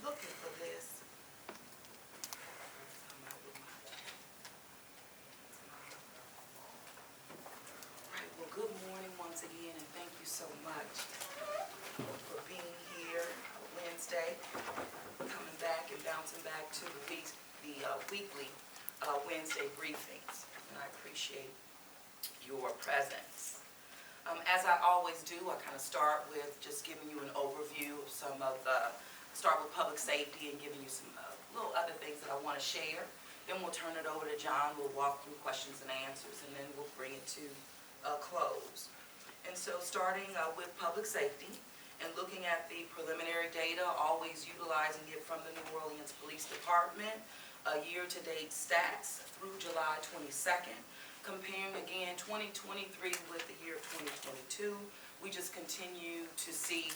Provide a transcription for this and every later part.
looking for this. Right, well, good morning once again, and thank you so much for being here Wednesday, coming back and bouncing back to the weekly Wednesday briefings, and I appreciate your presence. As I always do, I kind of start with just giving you an overview of start with public safety and giving you some little other things that I want to share. Then we'll turn it over to John. We'll walk through questions and answers, and then we'll bring it to a close. And so starting with public safety and looking at the preliminary data, always utilizing it from the New Orleans Police Department, year-to-date stats through July 22nd. Comparing again 2023 with the year 2022, we just continue to see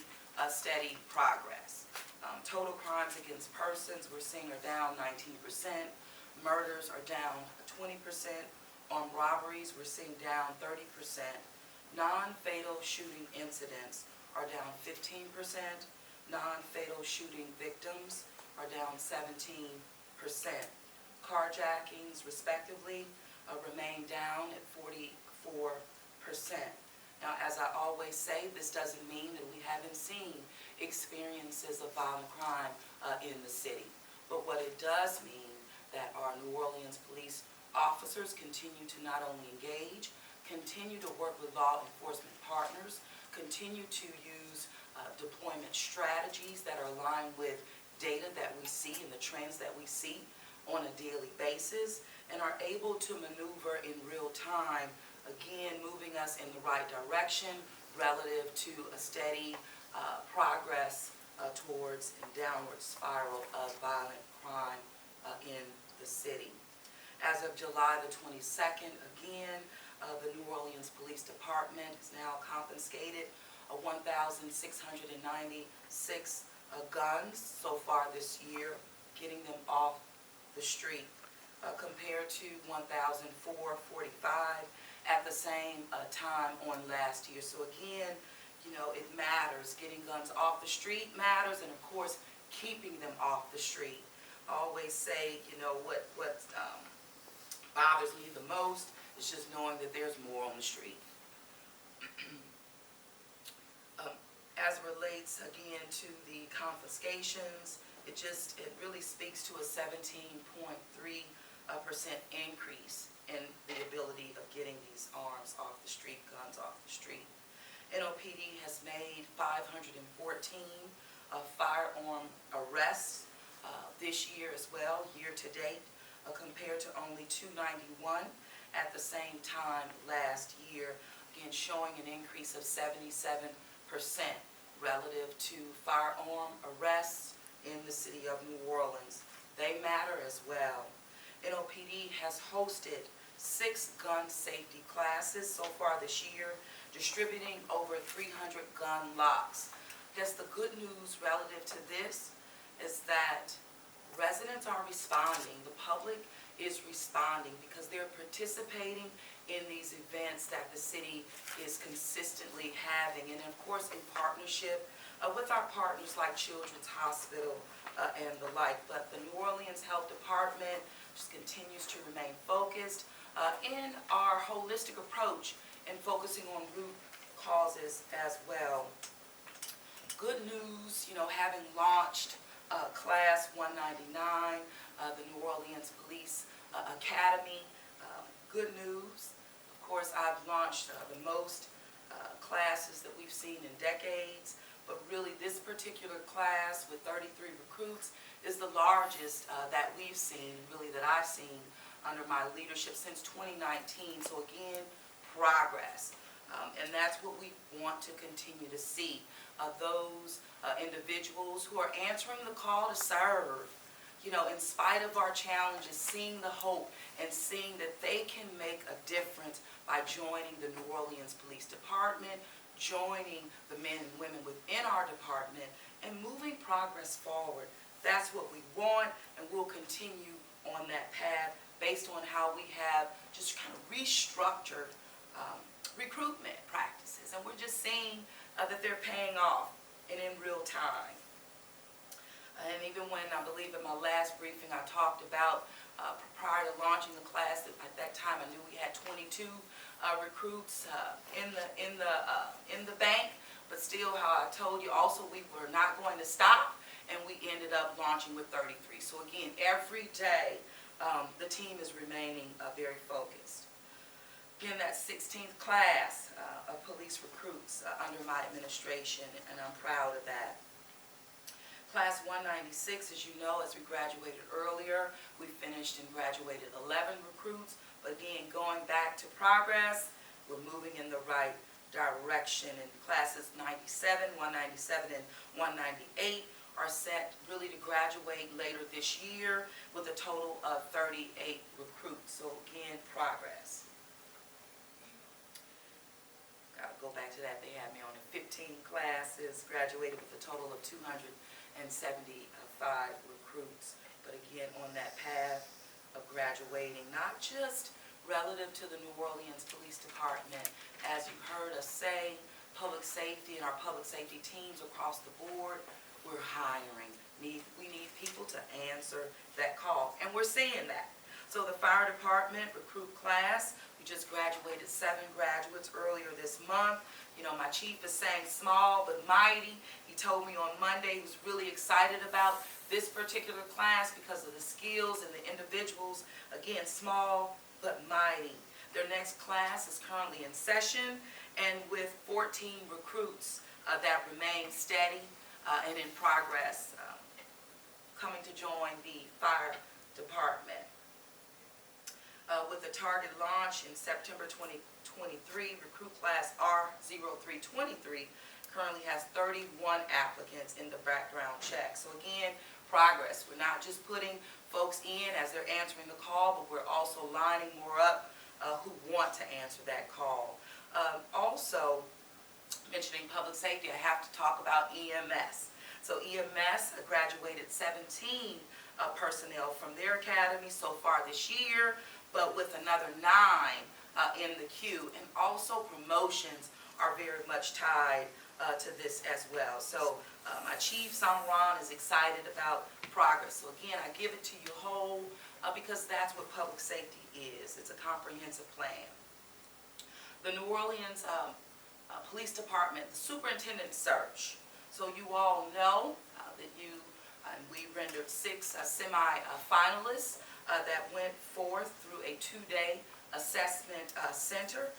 steady progress. Total crimes against persons we're seeing are down 19%. Murders are down 20%. On robberies, we're seeing down 30%. Non-fatal shooting incidents are down 15%. Non-fatal shooting victims are down 17%. Carjackings, respectively, remain down at 44%. Now, as I always say, this doesn't mean that we haven't seen experiences of violent crime in the city. But what it does mean that our New Orleans police officers continue to not only engage, continue to work with law enforcement partners, continue to use deployment strategies that are aligned with data that we see and the trends that we see on a daily basis, and are able to maneuver in real time, again moving us in the right direction relative to a steady progress towards a downward spiral of violent crime in the city. As of July the 22nd, again, the New Orleans Police Department has now confiscated 1,696 guns so far this year, getting them off the street, compared to 1,445 at the same time on last year. So again, you know, it matters. Getting guns off the street matters, and of course, keeping them off the street. I always say, you know, what bothers me the most is just knowing that there's more on the street. As it relates again to the confiscations, it really speaks to a 17.3% increase in the ability of getting these arms off the street, guns off the street. NOPD has made 514 firearm arrests this year as well, year to date, compared to only 291 at the same time last year, again showing an increase of 77% relative to firearm arrests in the city of New Orleans. They matter as well. NOPD has hosted 6 gun safety classes so far this year, distributing over 300 gun locks. I guess the good news relative to this is that residents are responding. The public is responding because they're participating in these events that the city is consistently having, and of course in partnership with our partners like Children's Hospital and the like. But the New Orleans Health Department just continues to remain focused in our holistic approach and focusing on root causes as well. Good news, you know, having launched Class 199, the New Orleans Police Academy. Good news. Of course, I've launched the most classes that we've seen in decades, but really this particular class with 33 recruits is the largest that we've seen, really that I've seen under my leadership since 2019. So again, progress. And that's what we want to continue to see. Those individuals who are answering the call to serve, you know, in spite of our challenges, seeing the hope and seeing that they can make a difference by joining the New Orleans Police Department, joining the men and women within our department, and moving progress forward. That's what we want, and we'll continue on that path based on how we have just kind of restructured recruitment practices, and we're just seeing that they're paying off and in real time. And even when, I believe in my last briefing, I talked about prior to launching the class, at that time I knew we had 22 recruits in the bank, but still, how I told you, also we were not going to stop, and we ended up launching with 33. So again, every day the team is remaining very focused. Again, that 16th class of police recruits under my administration, and I'm proud of that. Class 196, as you know, as we graduated earlier, we finished and graduated 11 recruits. But again, going back to progress, we're moving in the right direction. And classes 97, 197, and 198 are set really to graduate later this year with a total of 38 recruits. So again, progress. Gotta go back to that. They had me on in 15 classes, graduated with a total of 275 recruits. But again, on that path of graduating, not just relative to the New Orleans Police Department, as you heard us say, public safety and our public safety teams across the board, we're hiring. We need people to answer that call, and we're seeing that. So the fire department recruit class, we just graduated 7 graduates earlier this month. You know, my chief is saying small but mighty. He told me on Monday he was really excited about this particular class because of the skills and the individuals. Again, small but mighty. Their next class is currently in session, and with 14 recruits that remain steady and in progress coming to join the fire department. With the target launch in September 2023, recruit class R0323 currently has 31 applicants in the background check. So again, progress. We're not just putting folks in as they're answering the call, but we're also lining more up who want to answer that call. Also, mentioning public safety, I have to talk about EMS. So EMS graduated 17 personnel from their academy so far this year, but with another 9 in the queue. And also promotions are very much tied to this as well. So my chief, Samran, is excited about progress. So again, I give it to you whole because that's what public safety is. It's a comprehensive plan. The New Orleans Police Department, the superintendent search. So you all know that we rendered 6 semi-finalists that went forth through a 2-day assessment center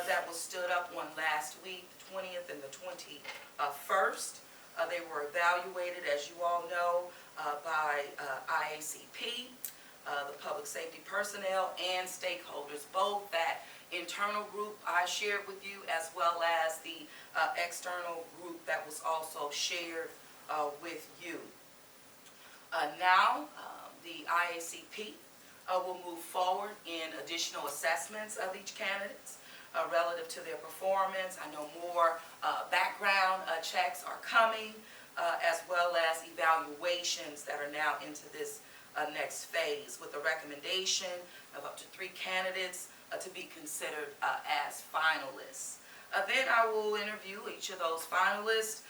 that was stood up one last week, the 20th and the 21st. They were evaluated, as you all know, by IACP, the public safety personnel, and stakeholders, both that internal group I shared with you as well as the external group that was also shared with you. Now, the IACP will move forward in additional assessments of each candidate relative to their performance. I know more background checks are coming, as well as evaluations that are now into this next phase, with a recommendation of up to 3 candidates to be considered as finalists. Then I will interview each of those finalists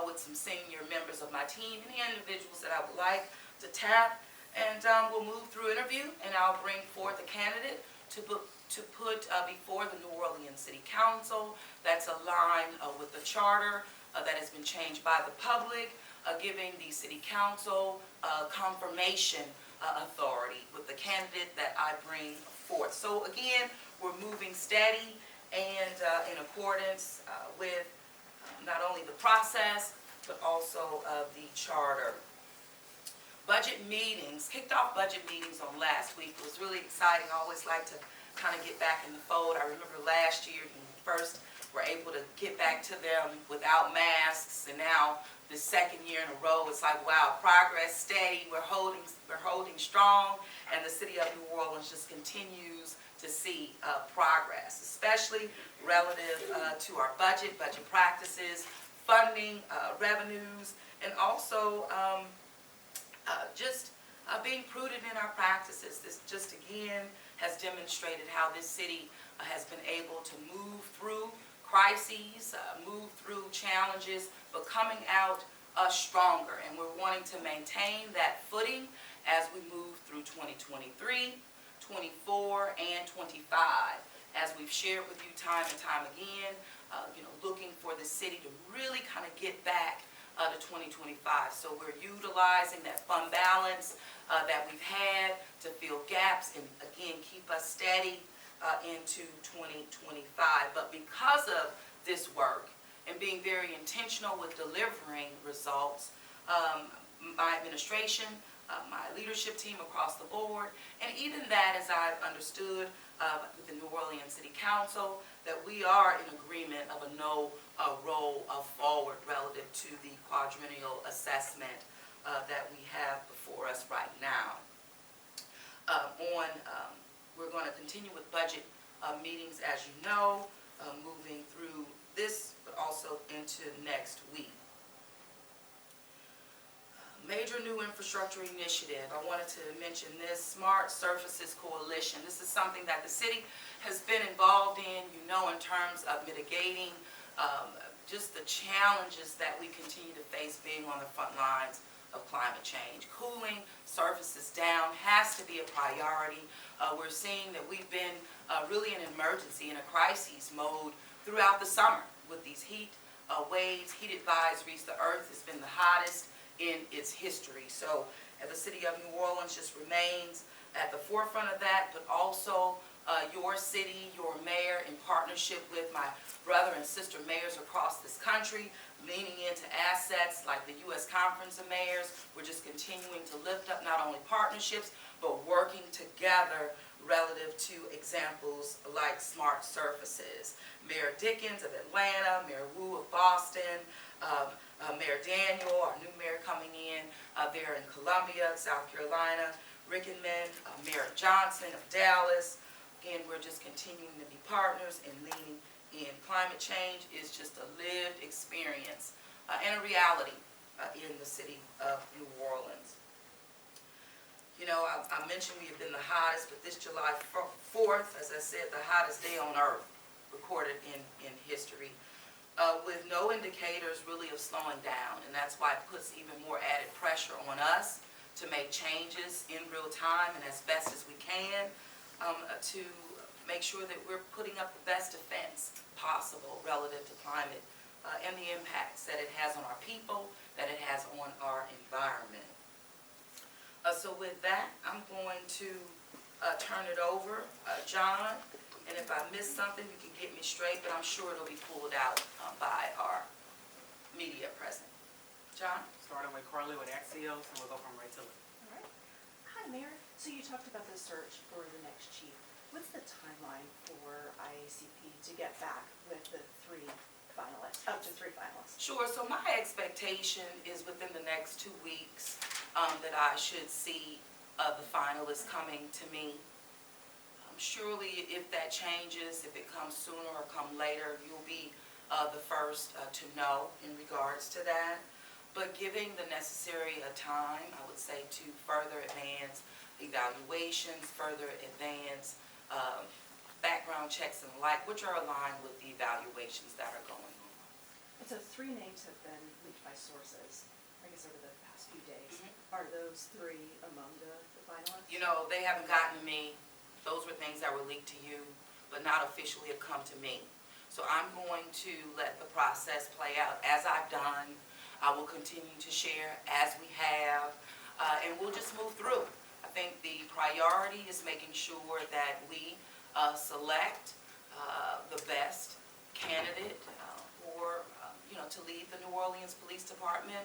with some senior members of my team and the individuals that I would like to tap, and we'll move through interview, and I'll bring forth a candidate to put before the New Orleans City Council that's aligned with the charter that has been changed by the public, giving the City Council confirmation authority with the candidate that I bring forth. So again, we're moving steady and in accordance with not only the process, but also the charter. Budget meetings, kicked off budget meetings on last week. It was really exciting. I always like to kind of get back in the fold. I remember last year when we first were able to get back to them without masks, and now the second year in a row, it's like, wow, progress, steady, we're holding strong, and the city of New Orleans just continues to see progress, especially relative to our budget practices, funding, revenues, and also just being prudent in our practices. This just again has demonstrated how this city has been able to move through crises, move through challenges, but coming out stronger, and we're wanting to maintain that footing as we move through 2023, 24, and 25. As we've shared with you time and time again, looking for the city to really kind of get back to 2025. So we're utilizing that fund balance that we've had to fill gaps and, again, keep us steady into 2025. But because of this work and being very intentional with delivering results, my administration, my leadership team across the board, and even that, as I've understood with the New Orleans City Council, that we are in agreement of a no roll forward relative to the quadrennial assessment that we have before us right now. We're going to continue with budget meetings, as you know, moving through this, but also into next week. Major new infrastructure initiative. I wanted to mention this Smart Surfaces Coalition. This is something that the city has been involved in, in terms of mitigating just the challenges that we continue to face being on the front lines of climate change. Cooling surfaces down has to be a priority. We're seeing that we've been really in emergency, in a crisis mode throughout the summer with these heat waves, heat advisories. The earth has been the hottest in its history. So the city of New Orleans just remains at the forefront of that, but also your city, your mayor, in partnership with my brother and sister mayors across this country, leaning into assets like the U.S. Conference of Mayors. We're just continuing to lift up not only partnerships, but working together relative to examples like smart surfaces. Mayor Dickens of Atlanta, Mayor Wu of Boston, Mayor Daniel, our new mayor coming in there in Columbia, South Carolina, Rickenman, Mayor Johnson of Dallas. Again, we're just continuing to be partners and leaning in. Climate change is just a lived experience and a reality in the city of New Orleans. I mentioned we have been the hottest, but this July 4th, as I said, the hottest day on earth recorded in history, with no indicators really of slowing down. And that's why it puts even more added pressure on us to make changes in real time and as best as we can to make sure that we're putting up the best defense possible relative to climate and the impacts that it has on our people, that it has on our environment. So with that, I'm going to turn it over, John, and if I miss something, you can get me straight, but I'm sure it'll be pulled out by our media present. John? Starting with Carly with Axios, and we'll go from right to left. All right. Hi, Mayor. So you talked about the search for the next chief. What's the timeline for IACP to get back with the up to three finalists? Sure. So my expectation is within the next 2 weeks that I should see the finalists coming to me. Surely if that changes, if it comes sooner or come later, you'll be the first to know in regards to that. But giving the necessary time, I would say, to further advance evaluations, further advance background checks and the like, which are aligned with the evaluations that are going on. And so 3 names have been leaked by sources, I guess, over the past few days. Mm-hmm. Are those 3 among the finalists? They haven't gotten to me. Those were things that were leaked to you, but not officially have come to me. So I'm going to let the process play out as I've done. I will continue to share as we have, and we'll just move through. I think the priority is making sure that we select the best candidate for, to lead the New Orleans Police Department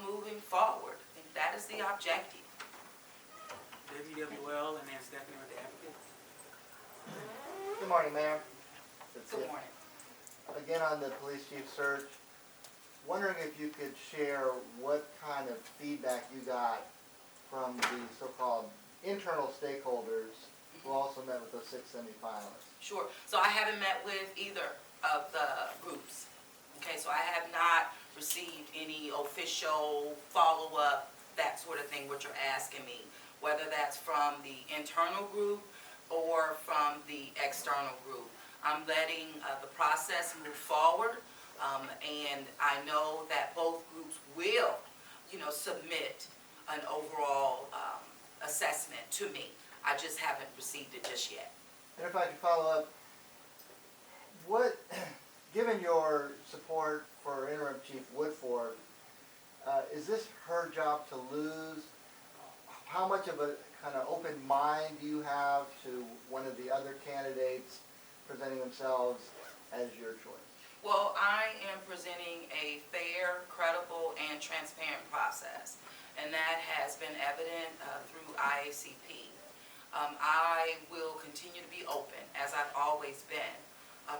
moving forward. I think that is the objective. WWL and then Stephanie with the Advocates. Good morning, Mayor. Good morning. Again, on the police chief search, wondering if you could share what kind of feedback you got from the so-called internal stakeholders who also met with those 6 semi-finalists. Sure. So I haven't met with either of the groups. Okay, so I have not received any official follow-up, that sort of thing, what you're asking me, whether that's from the internal group or from the external group. I'm letting the process move forward And I know that both groups will, submit an overall assessment to me. I just haven't received it just yet. And if I could follow up, what, given your support for Interim Chief Woodford, is this her job to lose? How much of a kind of open mind do you have to one of the other candidates presenting themselves as your choice? Well, I am presenting a fair, credible, and transparent process, and that has been evident through IACP. I will continue to be open, as I've always been.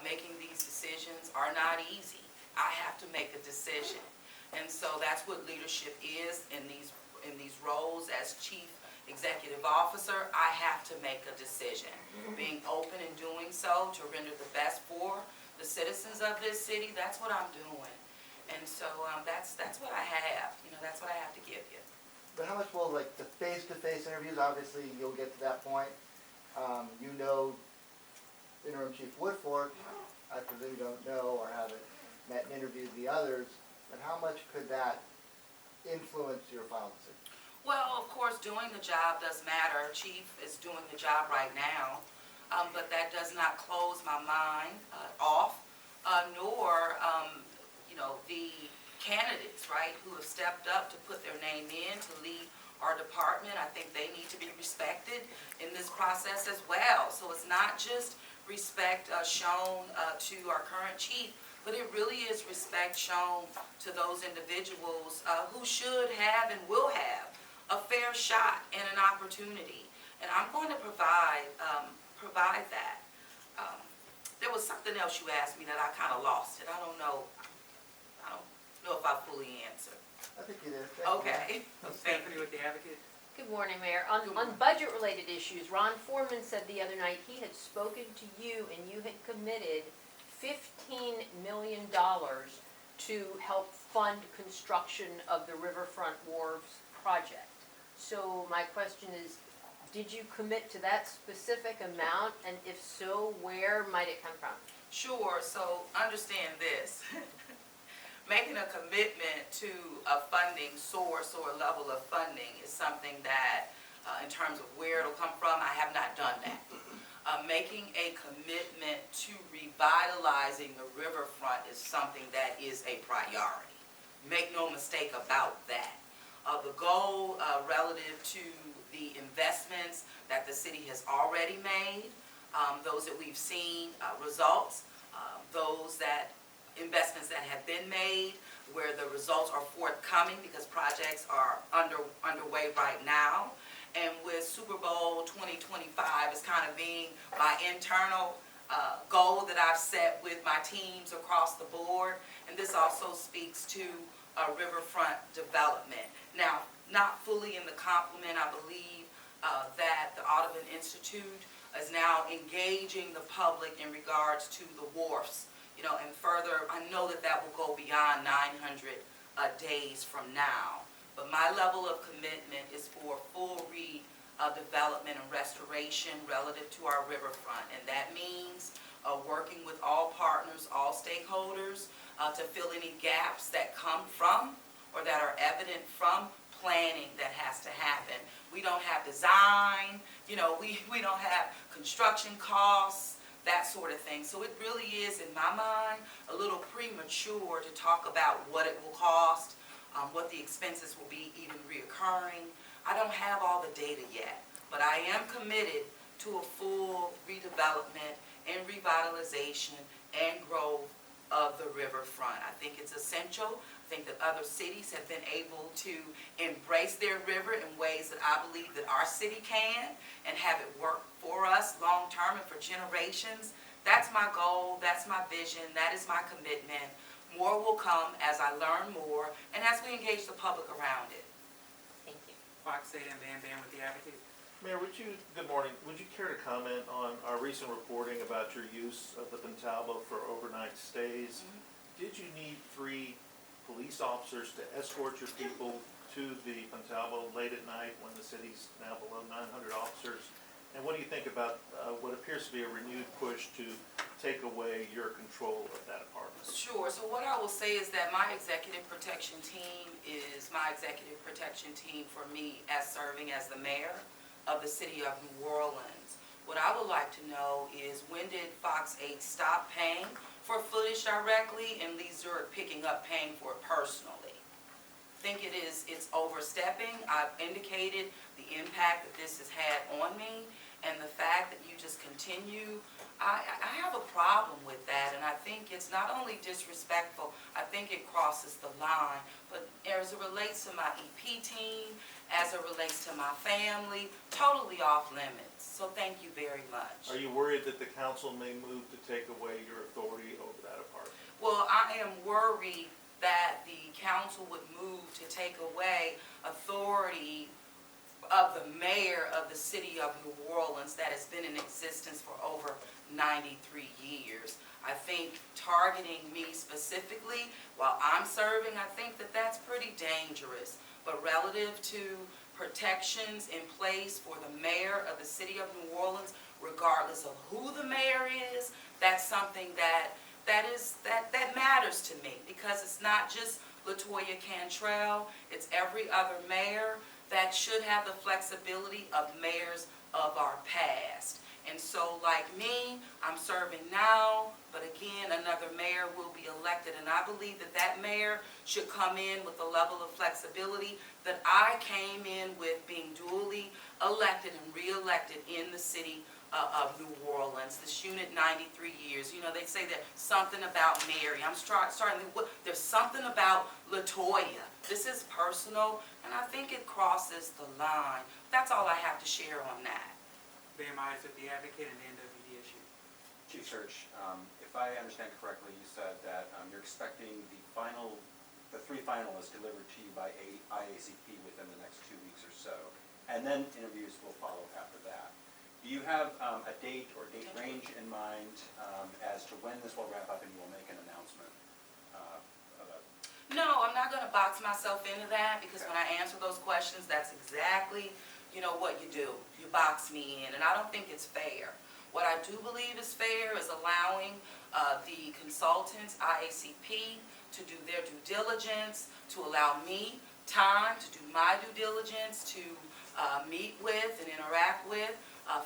Making these decisions are not easy. I have to make a decision, and so that's what leadership is in these roles as Chief Executive Officer. I have to make a decision. Being open and doing so to render the best for the citizens of this city, that's what I'm doing. And so that's what I have. That's what I have to give you. But how much will, like, the face-to-face interviews, obviously you'll get to that point. Interim Chief Woodford, I presume you don't know or haven't met and interviewed the others, but how much could that influence your final decision? Well, of course, doing the job does matter. Chief is doing the job right now, but that does not close my mind off, nor, the candidates, right, who have stepped up to put their name in to lead our department. I think they need to be respected in this process as well. So it's not just respect shown to our current chief, but it really is respect shown to those individuals who should have and will have a fair shot and an opportunity. And I'm going to provide that. There was something else you asked me that I kind of lost it. I don't know if I fully answered. I think you did. Thank you. Okay. Stephanie with the Advocate. Good morning, Mayor. On budget-related issues, Ron Foreman said the other night he had spoken to you and you had committed $15 million to help fund construction of the Riverfront Wharves project. So my question is, did you commit to that specific amount? And if so, where might it come from? Sure. So understand this. Making a commitment to a funding source or a level of funding is something that, in terms of where it'll come from, I have not done that. Making a commitment to revitalizing the riverfront is something that is a priority. Make no mistake about that. The goal relative to the investments that the city has already made, those that we've seen results, those investments that have been made, where the results are forthcoming because projects are underway right now. And with Super Bowl 2025 as kind of being my internal goal that I've set with my teams across the board. And this also speaks to riverfront development. Now, not fully in the complement, I believe that the Audubon Institute is now engaging the public in regards to the wharfs. And further, I know that will go beyond 900 days from now. But my level of commitment is for full redevelopment and restoration relative to our riverfront. And that means working with all partners, all stakeholders, to fill any gaps that come from or that are evident from planning that has to happen. We don't have design, we don't have construction costs, that sort of thing. So it really is, in my mind, a little premature to talk about what it will cost, what the expenses will be even reoccurring. I don't have all the data yet, but I am committed to a full redevelopment and revitalization and growth of the riverfront. I think it's essential. I think that other cities have been able to embrace their river in ways that I believe that our city can and have it work for us long term and for generations. That's my goal, that's my vision, that is my commitment. More will come as I learn more and as we engage the public around it. Thank you. Fox State and Van Van with the Advocate. Mayor, good morning, would you care to comment on our recent reporting about your use of the Pentalba for overnight stays? Did you need 3 police officers to escort your people to the Pentalba late at night when the city's now below 900 officers? And what do you think about what appears to be a renewed push to take away your control of that apartment? Sure, so what I will say is that my executive protection team is my executive protection team for me as serving as the mayor of the city of New Orleans. What I would like to know is, when did Fox 8 stop paying for footage directly and Lee Zurich picking up paying for it personally? I think it's overstepping. I've indicated the impact that this has had on me, and the fact that you just continue, I have a problem with that, and I think it's not only disrespectful, I think it crosses the line, but as it relates to my EP team, as it relates to my family, totally off limits. So thank you very much. Are you worried that the council may move to take away your authority over that apartment? Well, I am worried that the council would move to take away authority of the mayor of the city of New Orleans that has been in existence for over 93 years. I think targeting me specifically while I'm serving, I think that that's pretty dangerous. But relative to protections in place for the mayor of the city of New Orleans, regardless of who the mayor is, that's something that matters to me, because it's not just LaToya Cantrell, it's every other mayor that should have the flexibility of mayors of our past. And so, like me, I'm serving now, but again, another mayor will be elected, and I believe that that mayor should come in with the level of flexibility that I came in with, being duly elected and re-elected in the city of New Orleans. This unit, 93 years. You know, they say that something about Mary. I'm starting to, there's something about LaToya. This is personal, and I think it crosses the line. That's all I have to share on that. Bam Myers with the Advocate and the NWD issue. Chief Search, if I understand correctly, you said that you're expecting the three finalists delivered to you by IACP within the next 2 weeks or so, and then interviews will follow after that. Do you have a date or date range in mind as to when this will wrap up and you will make an announcement? No, I'm not going to box myself into that, because when I answer those questions, that's exactly, what you do. You box me in, and I don't think it's fair. What I do believe is fair is allowing the consultants, IACP, to do their due diligence, to allow me time to do my due diligence, to meet with and interact with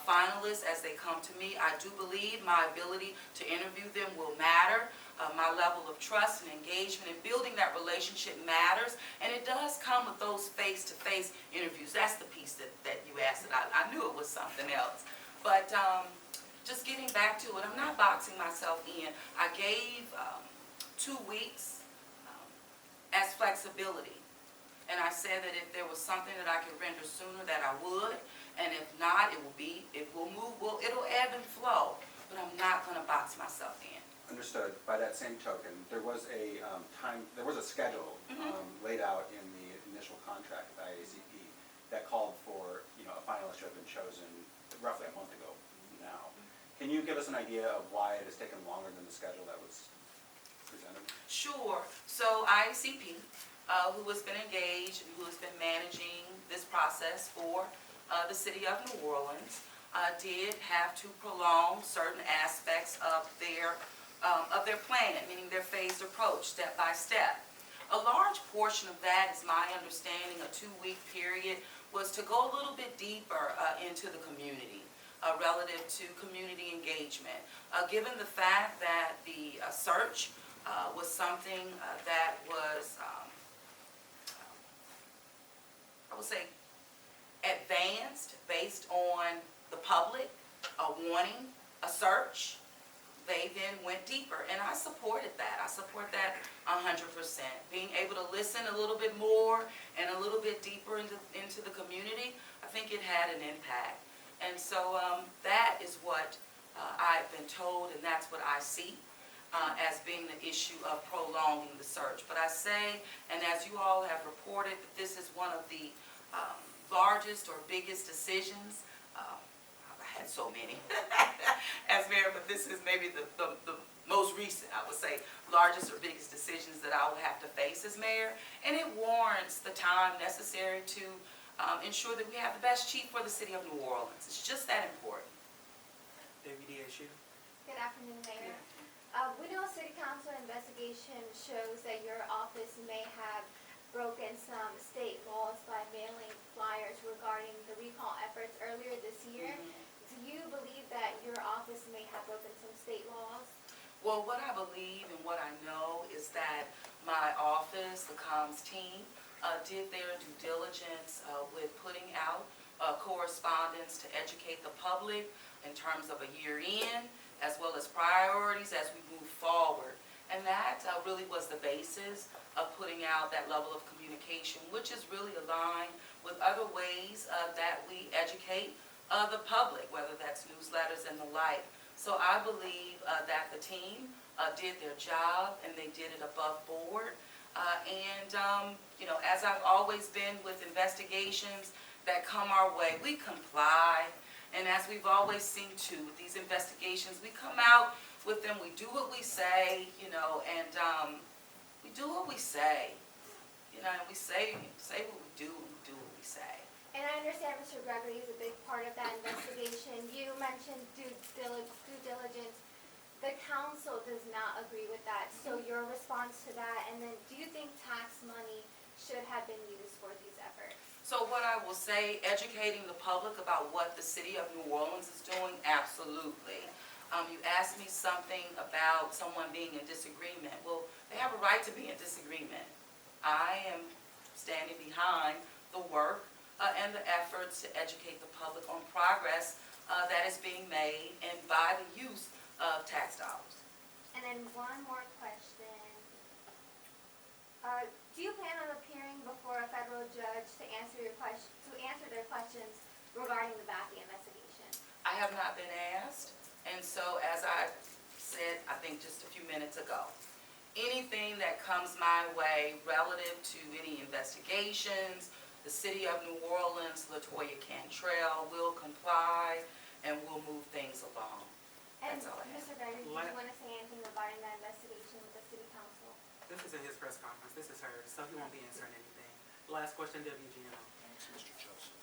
finalists as they come to me. I do believe my ability to interview them will matter. My level of trust and engagement and building that relationship matters, and it does come with those face-to-face interviews. That's the piece that you asked, and I knew it was something else. But just getting back to it, I'm not boxing myself in. I gave 2 weeks as flexibility, and I said that if there was something that I could render sooner, that I would, and if not, it will move, it'll ebb and flow, but I'm not going to box myself in. Understood. By that same token, there was a schedule laid out in the initial contract with IACP that called for a finalist who had been chosen roughly a month ago now. Can you give us an idea of why it has taken longer than the schedule that was presented? Sure. So IACP, who has been engaged and who has been managing this process for the city of New Orleans, did have to prolong certain aspects of their plan, meaning their phased approach, step by step. A large portion of that, is my understanding, a 2-week period, was to go a little bit deeper into the community, relative to community engagement. Given the fact that the search was something that was, I would say, advanced based on the public wanting a search, they then went deeper, and I supported that. I support that 100%. Being able to listen a little bit more and a little bit deeper into the community, I think it had an impact. And so that is what I've been told, and that's what I see as being the issue of prolonging the search. But I say, and as you all have reported, that this is one of the largest or biggest decisions. I had so many as mayor, but this is maybe the most recent, I would say, largest or biggest decisions that I will have to face as mayor, and it warrants the time necessary to ensure that we have the best chief for the city of New Orleans. It's just that important. Deputy Issue. Good afternoon, Mayor. We know a city council investigation shows that your office may have broken some state laws by mailing flyers regarding the recall efforts earlier this year. Do you believe that your office may have broken some state laws? Well, what I believe and what I know is that my office, the comms team, did their due diligence with putting out correspondence to educate the public in terms of a year in, as well as priorities as we move forward. And that really was the basis of putting out that level of communication, which is really aligned with other ways that we educate the public, whether that's newsletters and the like. So I believe that the team did their job and they did it above board. You know, as I've always been with investigations that come our way, we comply. And as we've always seen to with these investigations, we come out with them, we do what we say, you know, and we do what we say. You know, and we say what we do, and we do what we say. And I understand Mr. Gregory is a big part of that investigation. You mentioned due diligence. The council does not agree with that. So your response to that, and then do you think tax money should have been used for these efforts? So what I will say, educating the public about what the city of New Orleans is doing, absolutely. You asked me something about someone being in disagreement. Well, they have a right to be in disagreement. I am standing behind the work and the efforts to educate the public on progress that is being made and by the use of tax dollars. And then one more question. Do you plan on appearing before a federal judge to answer their questions regarding the Bathy investigation? I have not been asked, and so as I said, I think just a few minutes ago, anything that comes my way relative to any investigations, the city of New Orleans, LaToya Cantrell will comply and will move things along. And That's all I have. Mr. Gregory, do you want to say anything regarding that investigation with the city council? This isn't his press conference, this is hers, so he won't be answering anything. Last question, WGNO. Thanks, Mr. Joseph.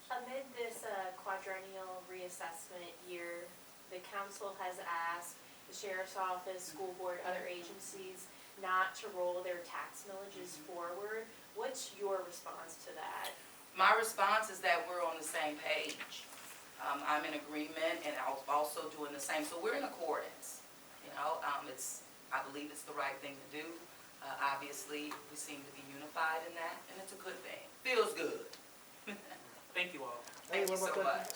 Amid this quadrennial reassessment year, the council has asked the sheriff's office, school board, other agencies not to roll their tax millages forward. What's your response to that? My response is that we're on the same page. I'm in agreement and I'm also doing the same. So we're in accordance. You know, I believe it's the right thing to do. Obviously, we seem to be unified in that, and it's a good thing. Feels good. Thank you all. Thank you so much.